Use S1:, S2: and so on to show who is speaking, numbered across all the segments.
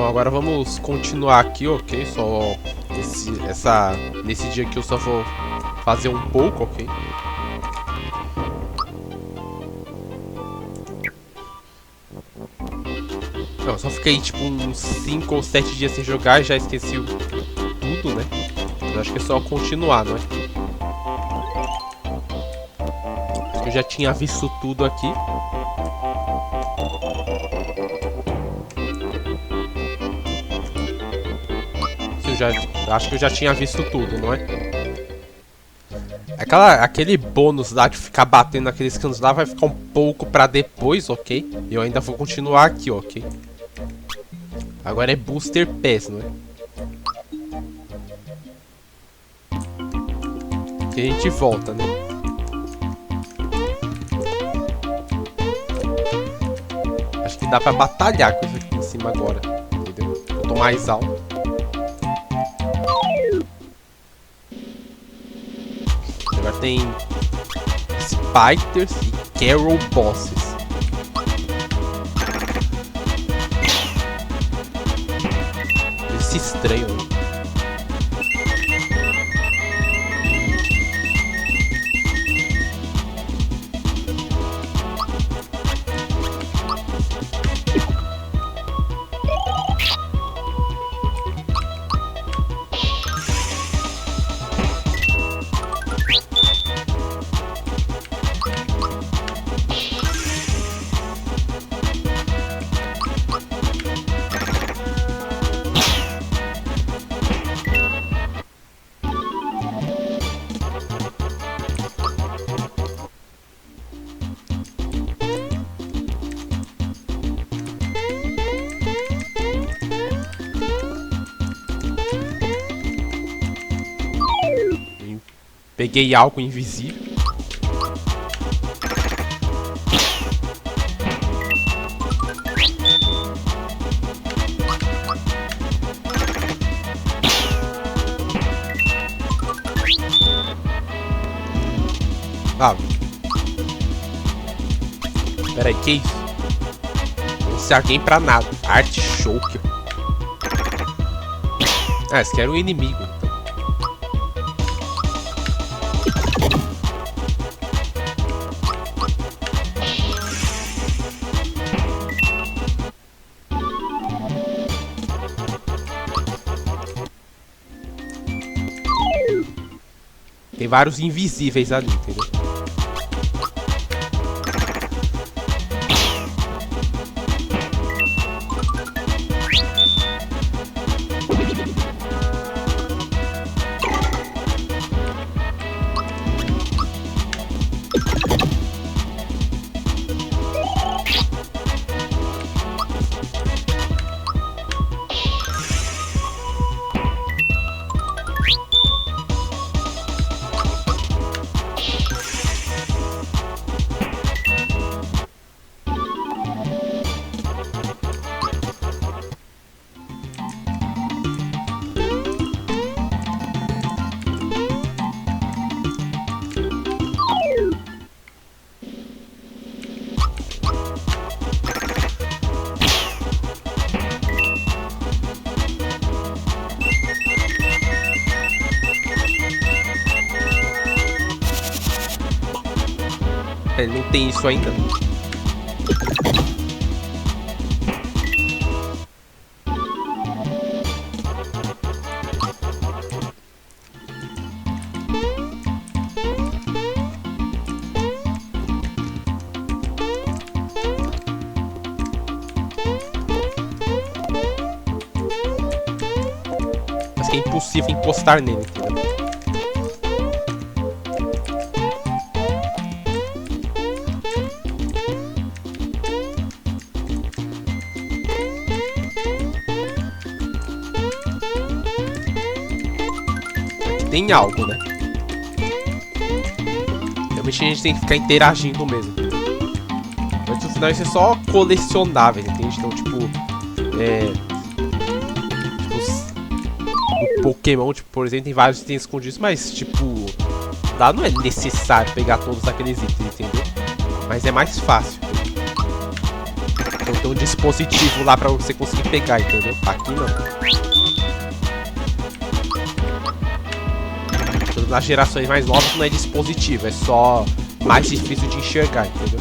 S1: Bom, agora vamos continuar aqui, ok? Só nesse dia aqui eu só vou fazer um pouco, ok? Eu só fiquei tipo uns 5 ou 7 dias sem jogar e já esqueci tudo, né? Eu acho que é só continuar, não é? Eu já tinha visto tudo aqui. Acho que eu já tinha visto tudo, não é? Aquele bônus lá de ficar batendo naqueles canos lá vai ficar um pouco pra depois, ok? Eu ainda vou continuar aqui, ok? Agora é Booster Pass, não é? Que a gente volta, né? Acho que dá pra batalhar com isso aqui em cima agora, entendeu? Eu tô mais alto. Agora tem Spiders e Carol Bosses. Esse estranho, né? Peguei algo invisível. Ah. Pera aí, que isso? Não sei alguém pra nada. Artichoke. Ah, esse aqui era um inimigo. Tem vários invisíveis ali, entendeu? Ele não tem isso ainda. Mas que é impossível encostar nele, entendeu? Tem algo, né? Realmente a gente tem que ficar interagindo mesmo. Mas no final isso é só colecionável, entende? Então, tipo, o Pokémon, tipo, por exemplo, tem vários itens escondidos, mas, tipo, lá não é necessário pegar todos aqueles itens, entendeu? Mas é mais fácil. Então tem um dispositivo lá pra você conseguir pegar, entendeu? Aqui não. Então, nas gerações mais novas não é dispositivo, é só mais difícil de enxergar, entendeu?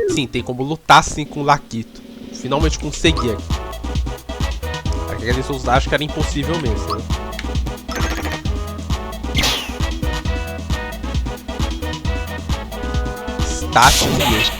S1: Sim, tem como lutar sim com o Laquito. Finalmente consegui aqui. Aqueles outros acho que era impossível mesmo, né? Stat mesmo.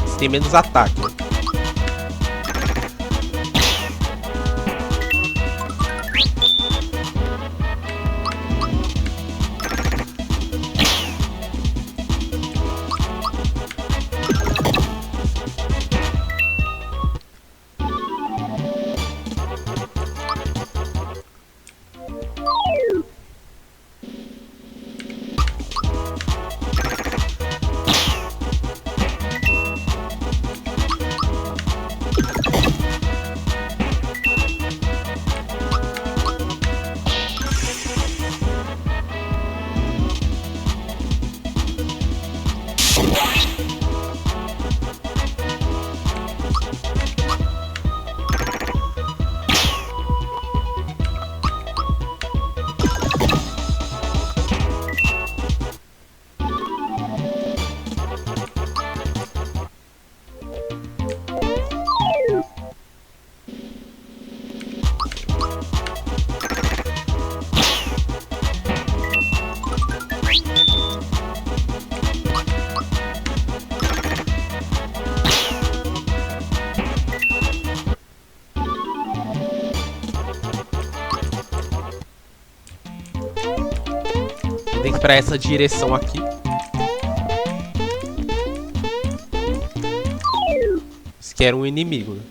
S1: Você tem menos ataque, né? Tem que ir pra essa direção aqui. Isso que era um inimigo, né?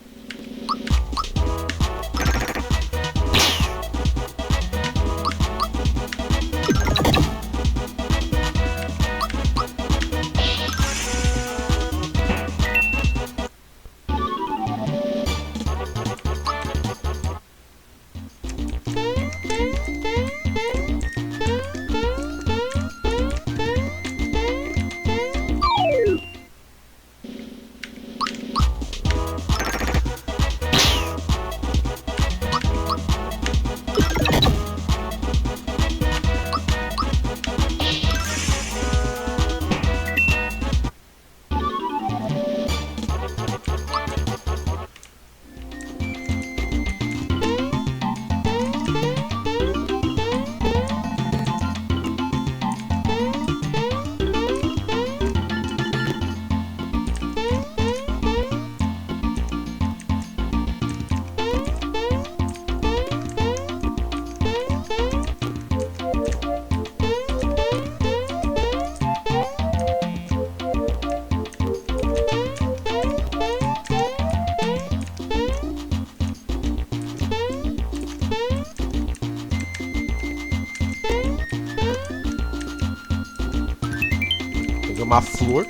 S1: Uma flor.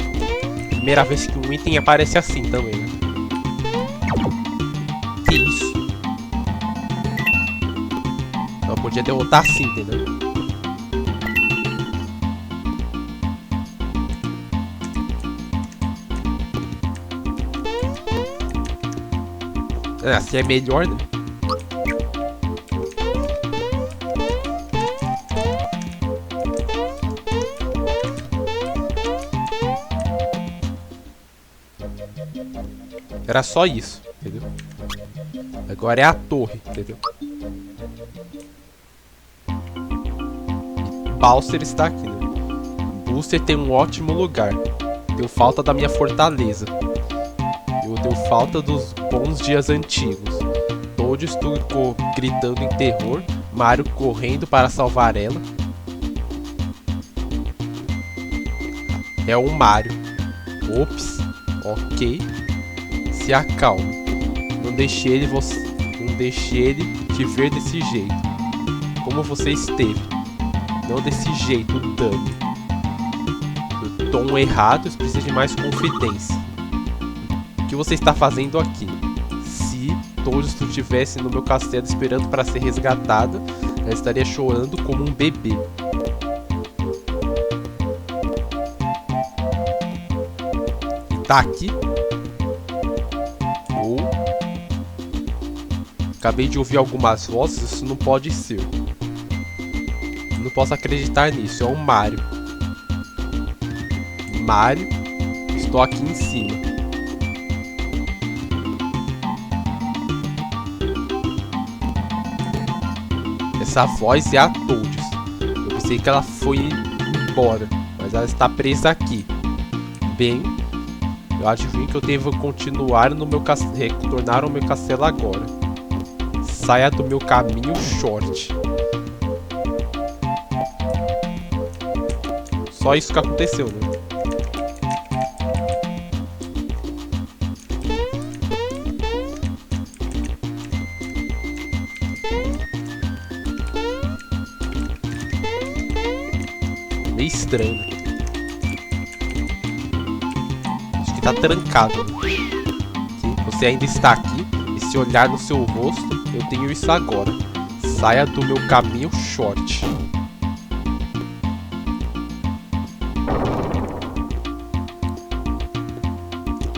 S1: Primeira vez que um item aparece assim também, né? Que isso? Eu podia derrotar assim, entendeu? Assim é melhor, né? Era só isso, entendeu? Agora é a torre, entendeu? Bowser está aqui, né? Booster tem um ótimo lugar. Deu falta da minha fortaleza. Eu deu falta dos bons dias antigos. Toad Toad gritando em terror. Mario correndo para salvar ela. É o Mario. Ops. Ok. Se acalme. Não deixe ele te ver desse jeito. Como você esteve. Não desse jeito, Dummy. O tom errado, eu preciso de mais confidência. O que você está fazendo aqui? Se Toadstool estivesse no meu castelo esperando para ser resgatada, ela estaria chorando como um bebê. E tá aqui? Ou... Acabei de ouvir algumas vozes, isso não pode ser. Não posso acreditar nisso, é o Mario. Mario, estou aqui em cima. Essa voz é a Toads. Eu pensei que ela foi embora, mas ela está presa aqui. Bem, eu adivinho que eu devo continuar no meu castelo, retornar ao meu castelo agora. Saia do meu caminho, Short. Só isso que aconteceu, né? Meio estranho. Acho que tá trancado. Você ainda está aqui. E se olhar no seu rosto, eu tenho isso agora. Saia do meu caminho, Short.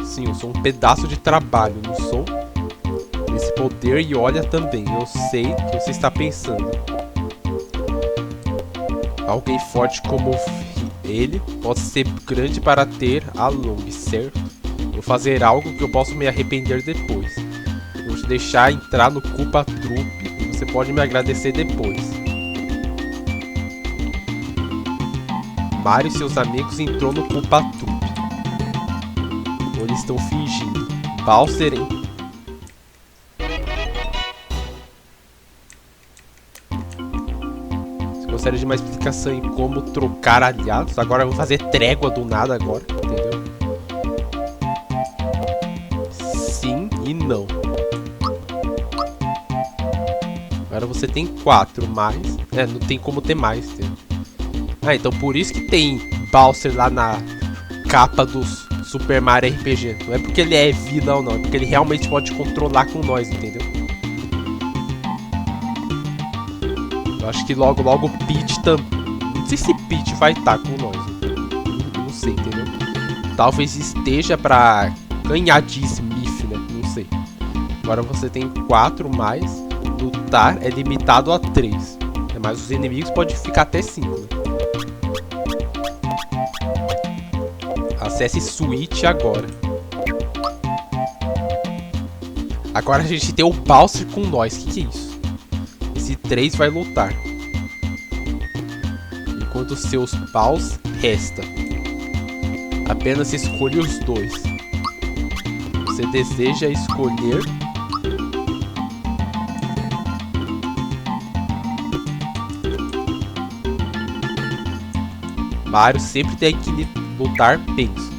S1: Sim, eu sou um pedaço de trabalho, não sou? Esse poder e olha também. Eu sei o que você está pensando. Alguém forte como ele pode ser grande para ter a Long, certo? Vou fazer algo que eu posso me arrepender depois. Eu vou te deixar entrar no Koopa Troop e você pode me agradecer depois. Mario e seus amigos entrou no Koopa Troop. Ou eles estão fingindo. Bowser, hein? Gostaria de uma explicação em como trocar aliados. Agora eu vou fazer trégua do nada agora, entendeu? Sim e não. Agora você tem 4 mais. Não tem como ter mais, entendeu? Ah, então por isso que tem Bowser lá na capa dos Super Mario RPG. Não é porque ele é vilão, não. É porque ele realmente pode controlar com nós, entendeu? Eu acho que logo o Peach também. Não sei se Peach vai estar com nós. Não sei, entendeu? Talvez esteja pra ganhar de Smith, né? Não sei. Agora você tem 4 mais. Lutar é limitado a 3. Mas os inimigos podem ficar até 5, né? Acesse Switch agora. Agora a gente tem o Bowser com nós. Que é isso? Esse 3 vai lutar. Enquanto seus paus resta. Apenas escolha os 2. Você deseja escolher? Mario sempre tem que lutar penso.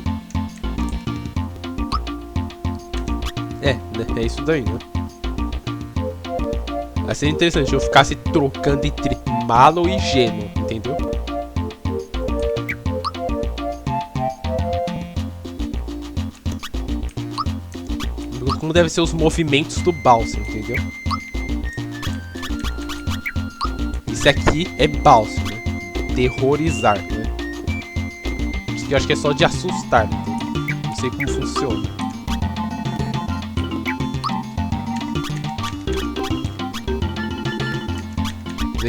S1: É isso daí, né? Vai ser interessante se eu ficasse trocando entre Mallow e Geno, entendeu? Como devem ser os movimentos do Bowser, entendeu? Esse aqui é Bowser, né? Terrorizar, né? Isso aqui eu acho que é só de assustar, entendeu? Não sei como funciona.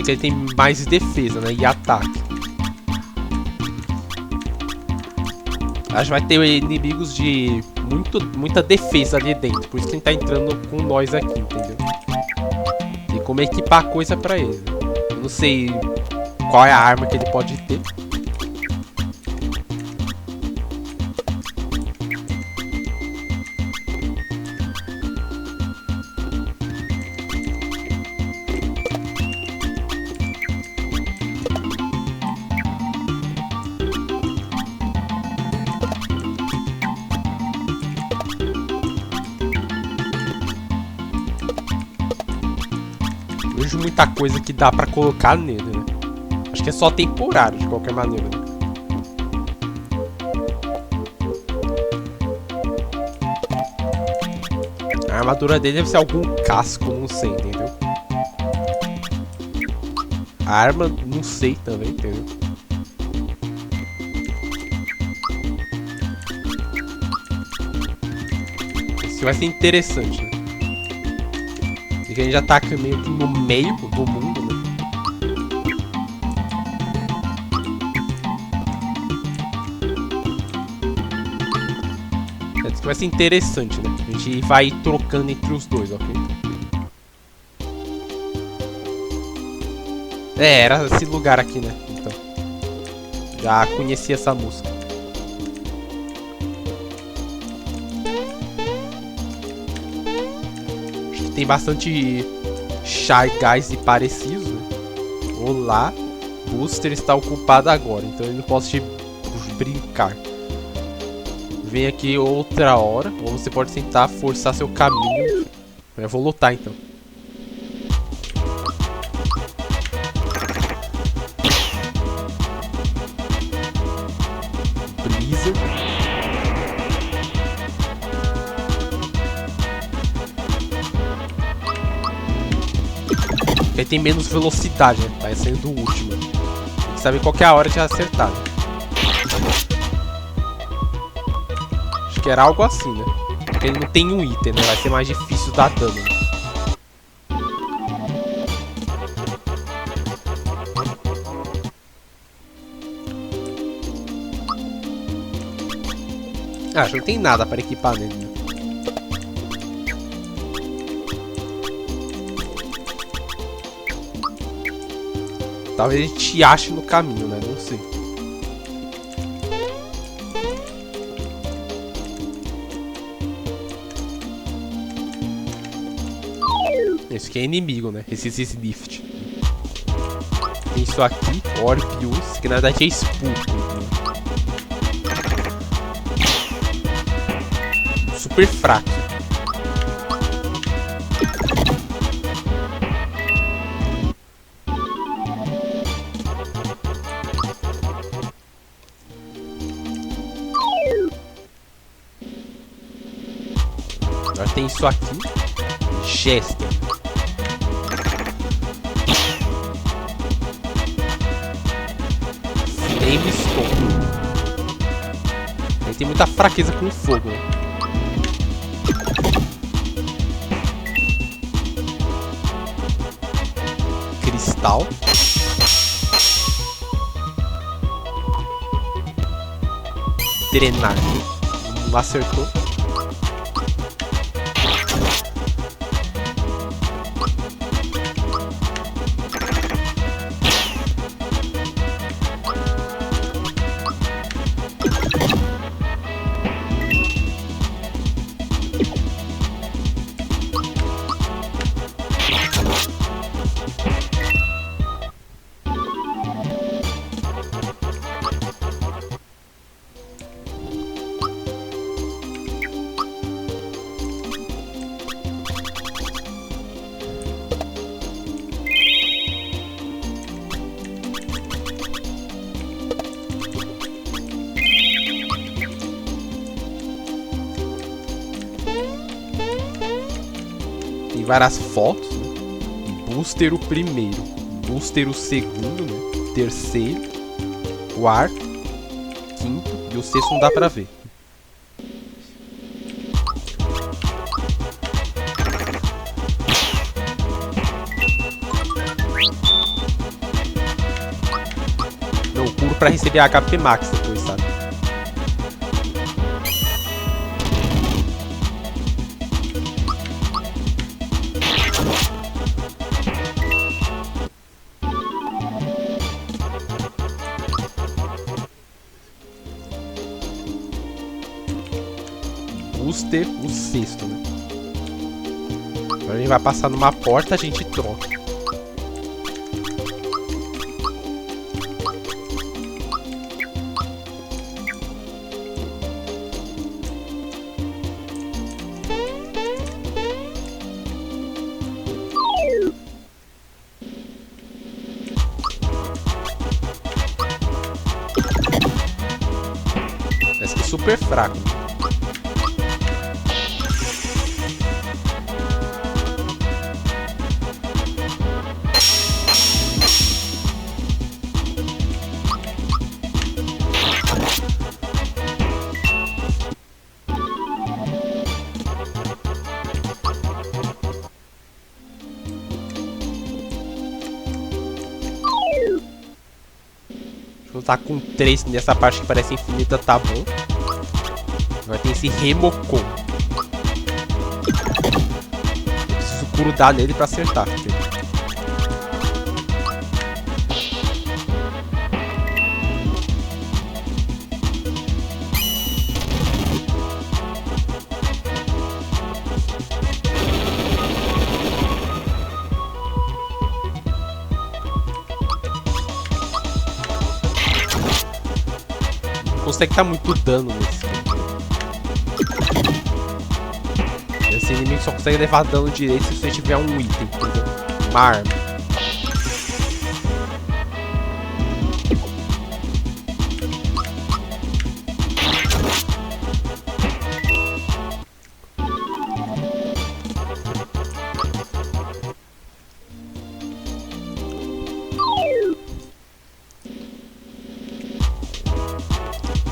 S1: Que ele tem mais defesa, né? E ataque. Acho que vai ter inimigos de muita defesa ali dentro. Por isso que ele tá entrando com nós aqui, entendeu? Tem como equipar coisa pra ele. Eu não sei qual é a arma que ele pode ter. muita coisa que dá pra colocar nele, né? Acho que é só temporário, de qualquer maneira, né? A armadura dele deve ser algum casco, não sei, entendeu? A arma, não sei também, entendeu? Isso vai ser interessante, né? Porque a gente já tá meio que no meio do mundo, né? Isso que vai ser interessante, né? A gente vai trocando entre os dois, ok? É, era esse lugar aqui, né? Então. Já conheci essa música. Acho que tem bastante Shy Guys e parecidos, né? Olá, Buster está ocupado agora, então eu não posso te brincar. Vem aqui outra hora, ou você pode tentar forçar seu caminho. Eu vou lutar então. Blizzard. Ele tem menos velocidade, né? Tá sendo o último. Tem que saber qual que é a hora de acertar, né? Acho que era algo assim, né? Porque ele não tem um item, né? Vai ser mais difícil dar dano, né? Ah, acho que não tem nada para equipar nele, né? Talvez a gente ache no caminho, né? Não sei. Esse aqui é inimigo, né? Esse Lift. Tem isso aqui, Orbius, que na verdade é Spurco. Super fraco. Agora tem isso aqui, Chester. Ele tem muita fraqueza com fogo, né? Cristal. Drenagem. Não acertou. Tem várias fotos, né? Buster o primeiro, Buster o segundo, né? Terceiro, quarto, quinto e o sexto não dá pra ver. Não, curo pra receber HP Max depois, sabe? Buster o sexto, né? Agora a gente vai passar numa porta, a gente troca. super fraco. Tá com 3 nessa parte que parece infinita, tá bom. Agora tem esse Remocon. Eu preciso grudar nele pra acertar. Consegue dar muito dano nesse. Esse inimigo só consegue levar dano direito se você tiver um item, entendeu? Uma arma.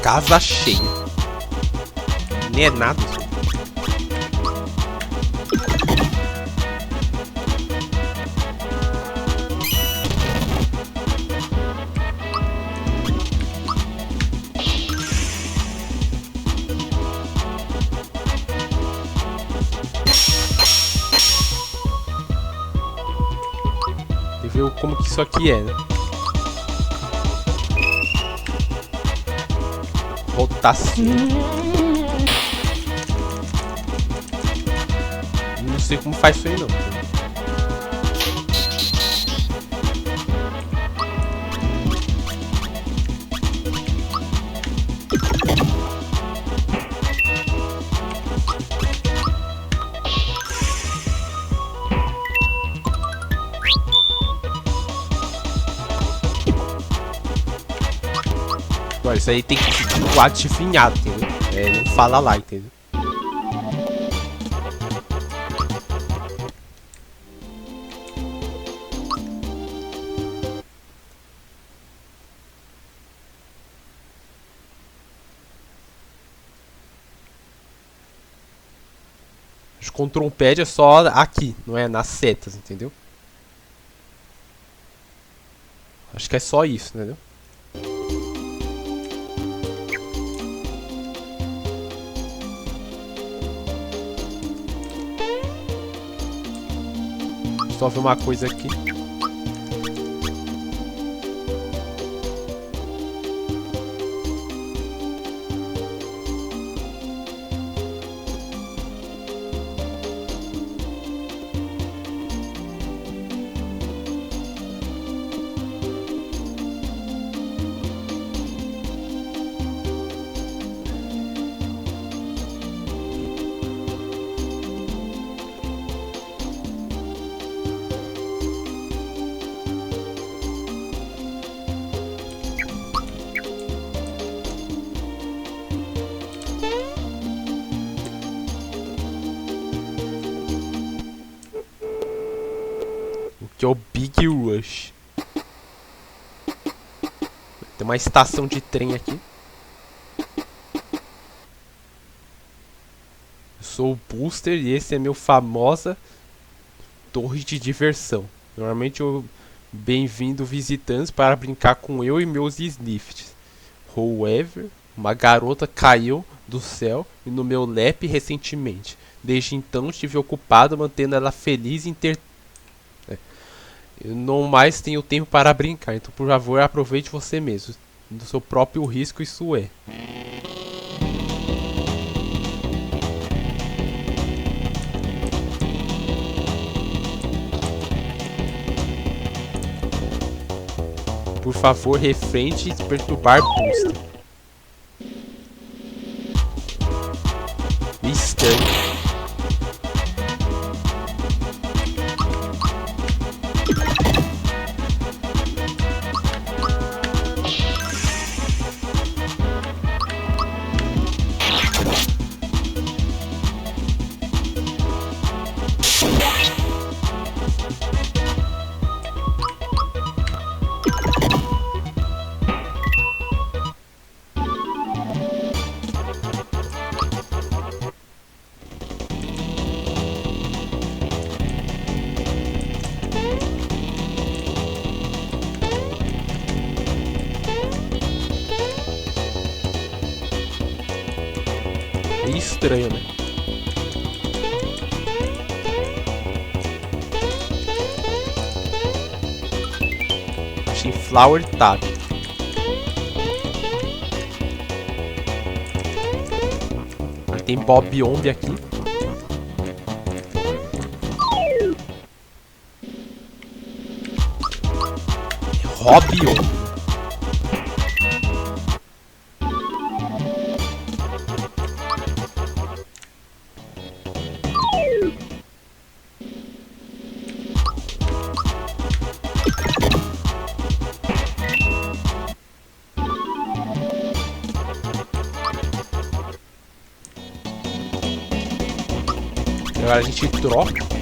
S1: Casa cheia. Nem é nada isso. Tem que ver como que isso aqui é, né? Rotação. Não sei como faz isso aí não. Agora, isso aí tem que ser adivinhado, entendeu? É, não fala lá, entendeu? Acho que o Ctrl Pad é só aqui, não é nas setas, entendeu? Acho que é só isso, entendeu? Só ver uma coisa aqui. Que é o Big Rush. Tem uma estação de trem aqui. Eu sou o Booster e esse é meu famosa torre de diversão. Normalmente eu bem-vindo visitantes para brincar com eu e meus Snifts. However, uma garota caiu do céu e no meu lap recentemente. Desde então estive ocupado mantendo ela feliz e Eu não mais tenho tempo para brincar, então por favor aproveite você mesmo. Do seu próprio risco isso é. Por favor, refrente e perturbar Booster. Estranho. É estranho, né? Achei Flower Tab. Tem Bob Omb aqui. Hobby Omb. Agora a gente troca.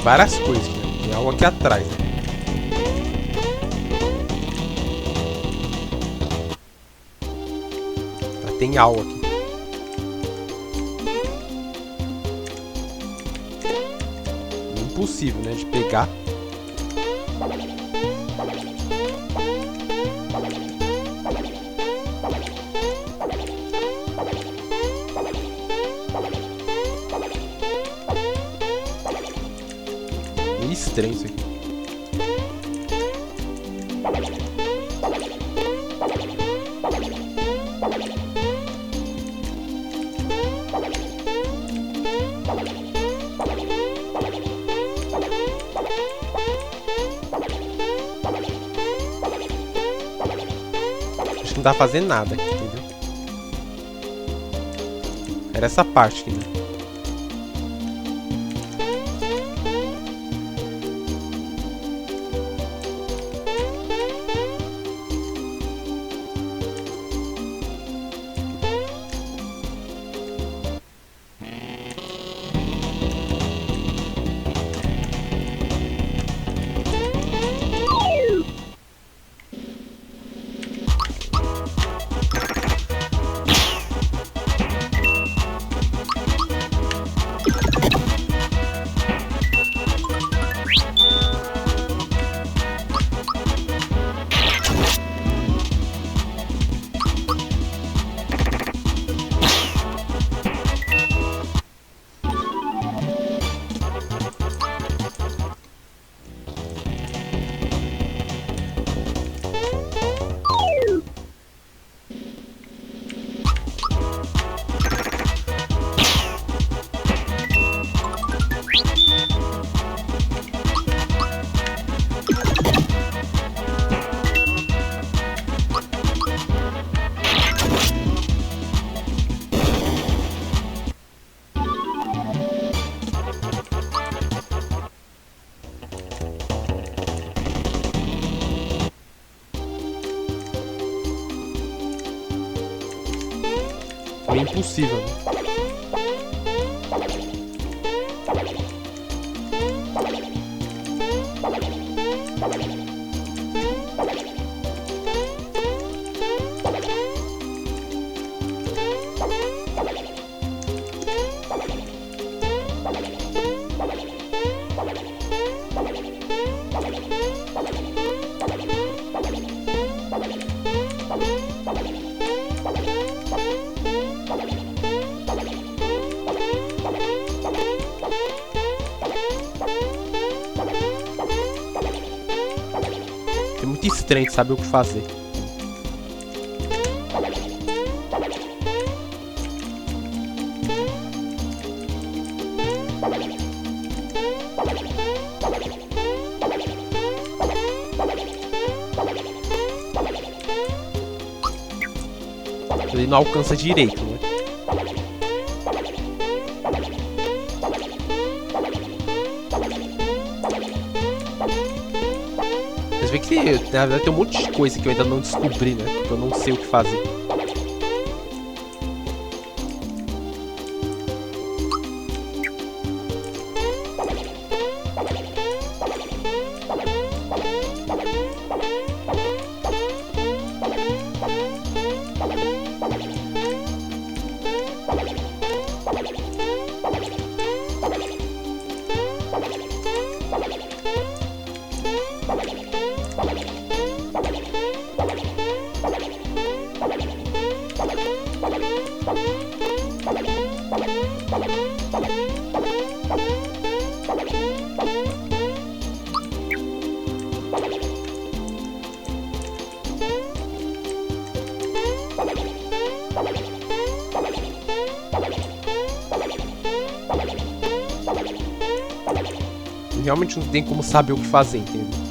S1: Várias coisas, né? Tem algo aqui atrás, né? Tem algo aqui. Impossível, né? De pegar. Estranho isso aqui. Acho que não tá fazendo nada aqui, entendeu? Era essa parte aqui, né? É impossível, né? É muito estranho saber o que fazer. Ele não alcança direito, né? Mas vê que, na verdade, tem um monte de coisa que eu ainda não descobri, né? Porque eu não sei o que fazer. Realmente não tem como saber o que fazer, entendeu?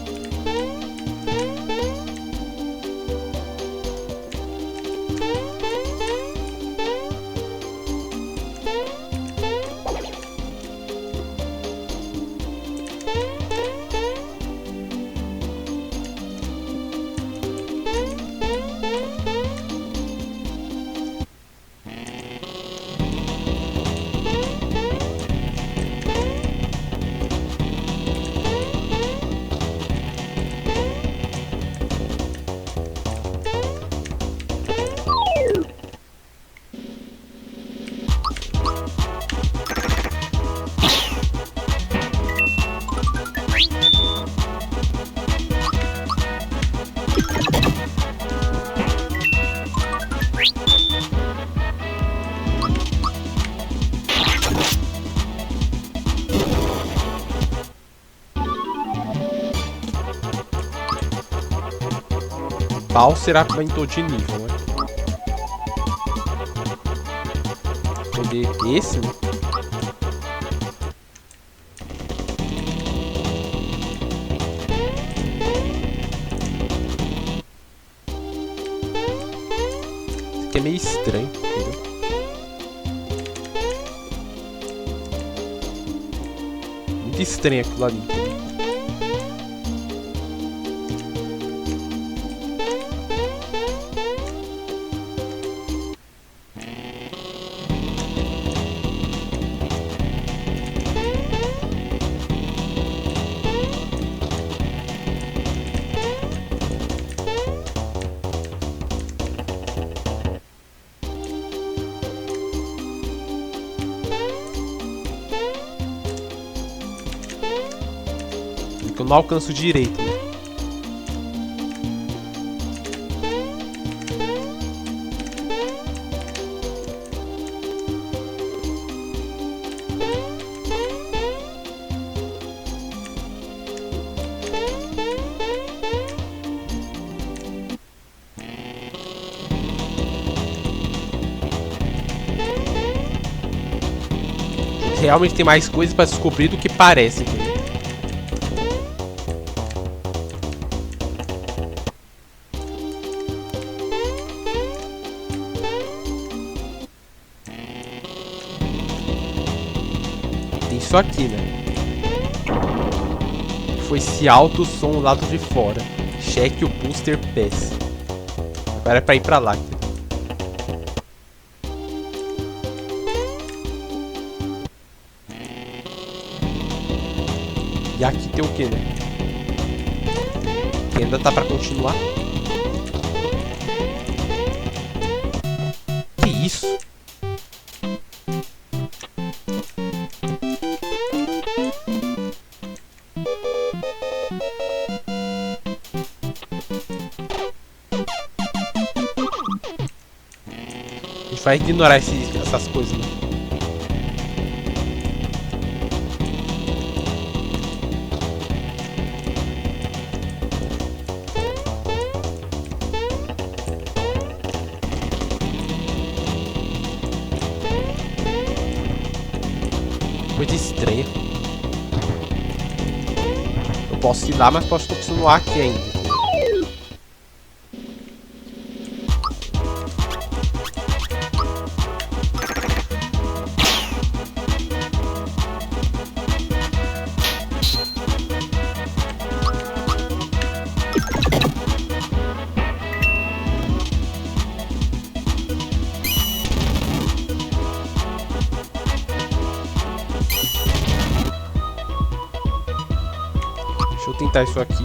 S1: Bowser aumentou de nível, né? Poder esse, né? Isso aqui é meio estranho, entendeu? Muito estranho aquilo ali, entendeu? Que eu não alcanço direito, né? Realmente tem mais coisas pra descobrir do que parece, entendeu? Isso aqui, né? Foi esse alto som lado de fora. Cheque o Booster Pass. Agora é pra ir pra lá. E aqui tem o que, né? Que ainda tá pra continuar. Que isso? A gente vai ignorar essas coisas, né? Coisa estranha. Eu posso ir lá, mas posso continuar aqui ainda. Vamos tentar isso aqui.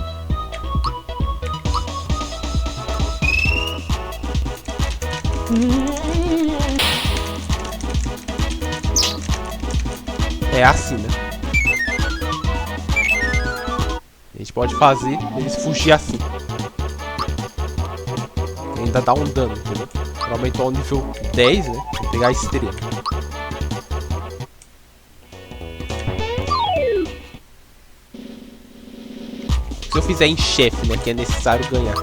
S1: É assim, né? A gente pode fazer eles fugir assim. Ainda dá um dano, entendeu? Pra aumentar o nível 10, né? Vou pegar a estrela. Se eu fizer em chefe, né? Que é necessário ganhar.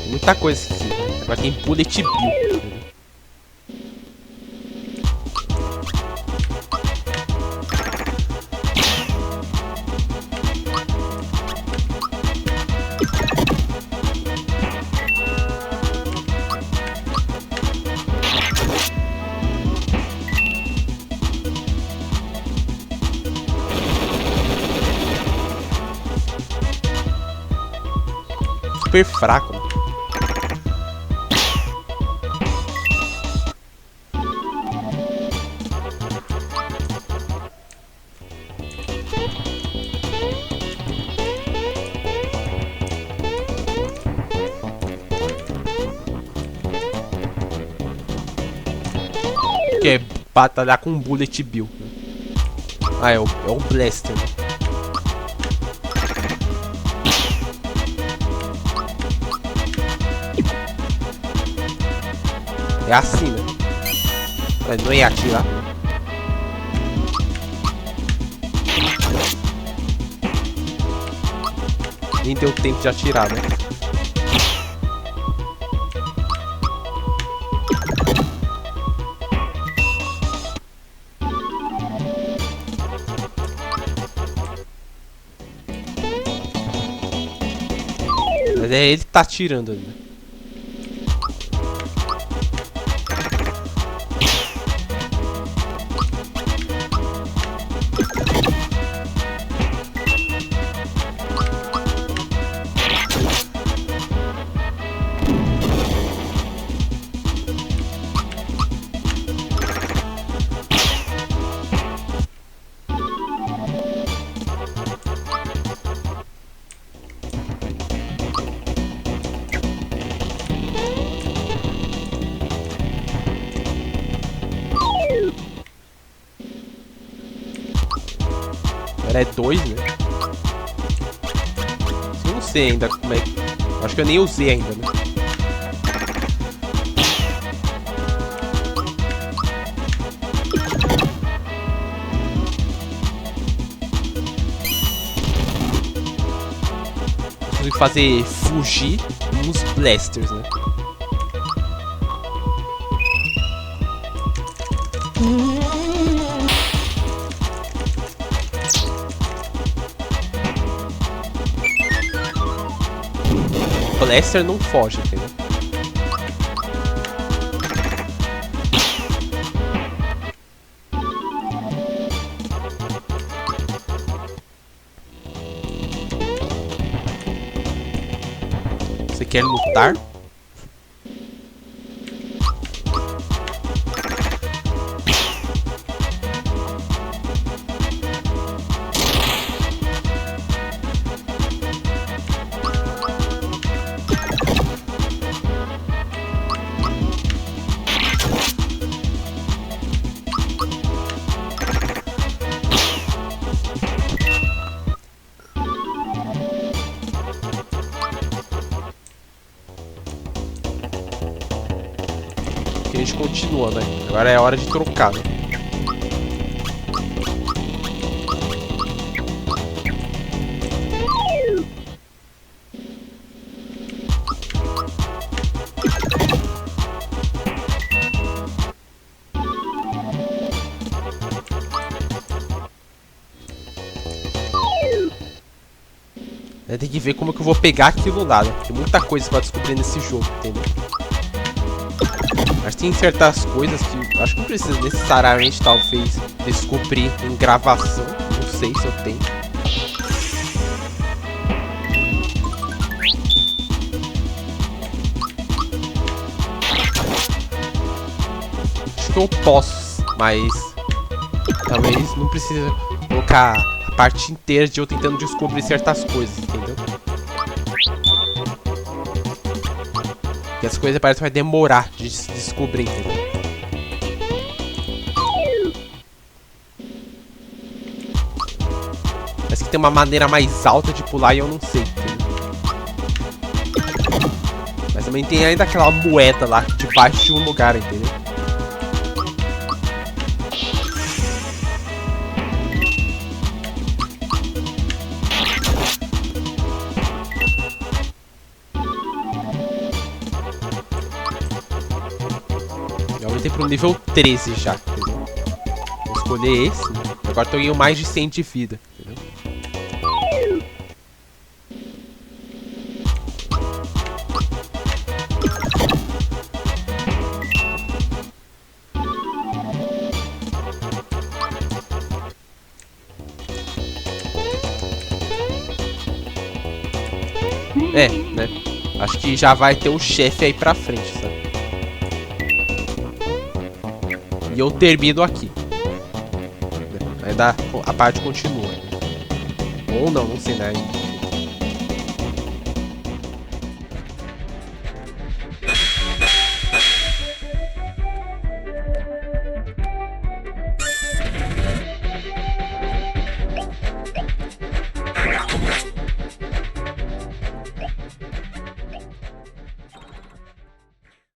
S1: Muita coisa aqui. Agora tem Bullet Bill. Super fraco, né? Que é batalhar com um Bullet Bill. Ah, é o Blaster, né? É assim, né? Mas não ia atirar. Nem deu tempo de atirar, né? Mas é ele que tá atirando ali, né? Agora é 2, né? Eu não sei ainda como é que... Acho que eu nem usei ainda, né? Consigo fazer fugir nos blasters, né? O Blaster não foge, entendeu? Você quer lutar? que a gente continua, né? Agora é hora de trocar, né? Tem que ver como que eu vou pegar aquilo lá, né? Tem muita coisa pra descobrir nesse jogo, entendeu? Mas tem certas coisas que acho que não precisa necessariamente, talvez, descobrir em gravação. Não sei se eu tenho. Acho que eu posso, mas talvez não precise colocar a parte inteira de eu tentando descobrir certas coisas, entendeu? Porque as coisas parecem que vai demorar de se descobrir, entendeu? Parece que tem uma maneira mais alta de pular e eu não sei, entendeu? Mas também tem ainda aquela moeda lá debaixo de um lugar, entendeu? Eu aumentei pro nível 13 já, entendeu? Vou escolher esse. Agora tô ganhando mais de 100 de vida, entendeu? É, né? Acho que já vai ter o chefe aí pra frente, sabe? E eu termino aqui. Aí a parte continua. Ou não, não sei, né?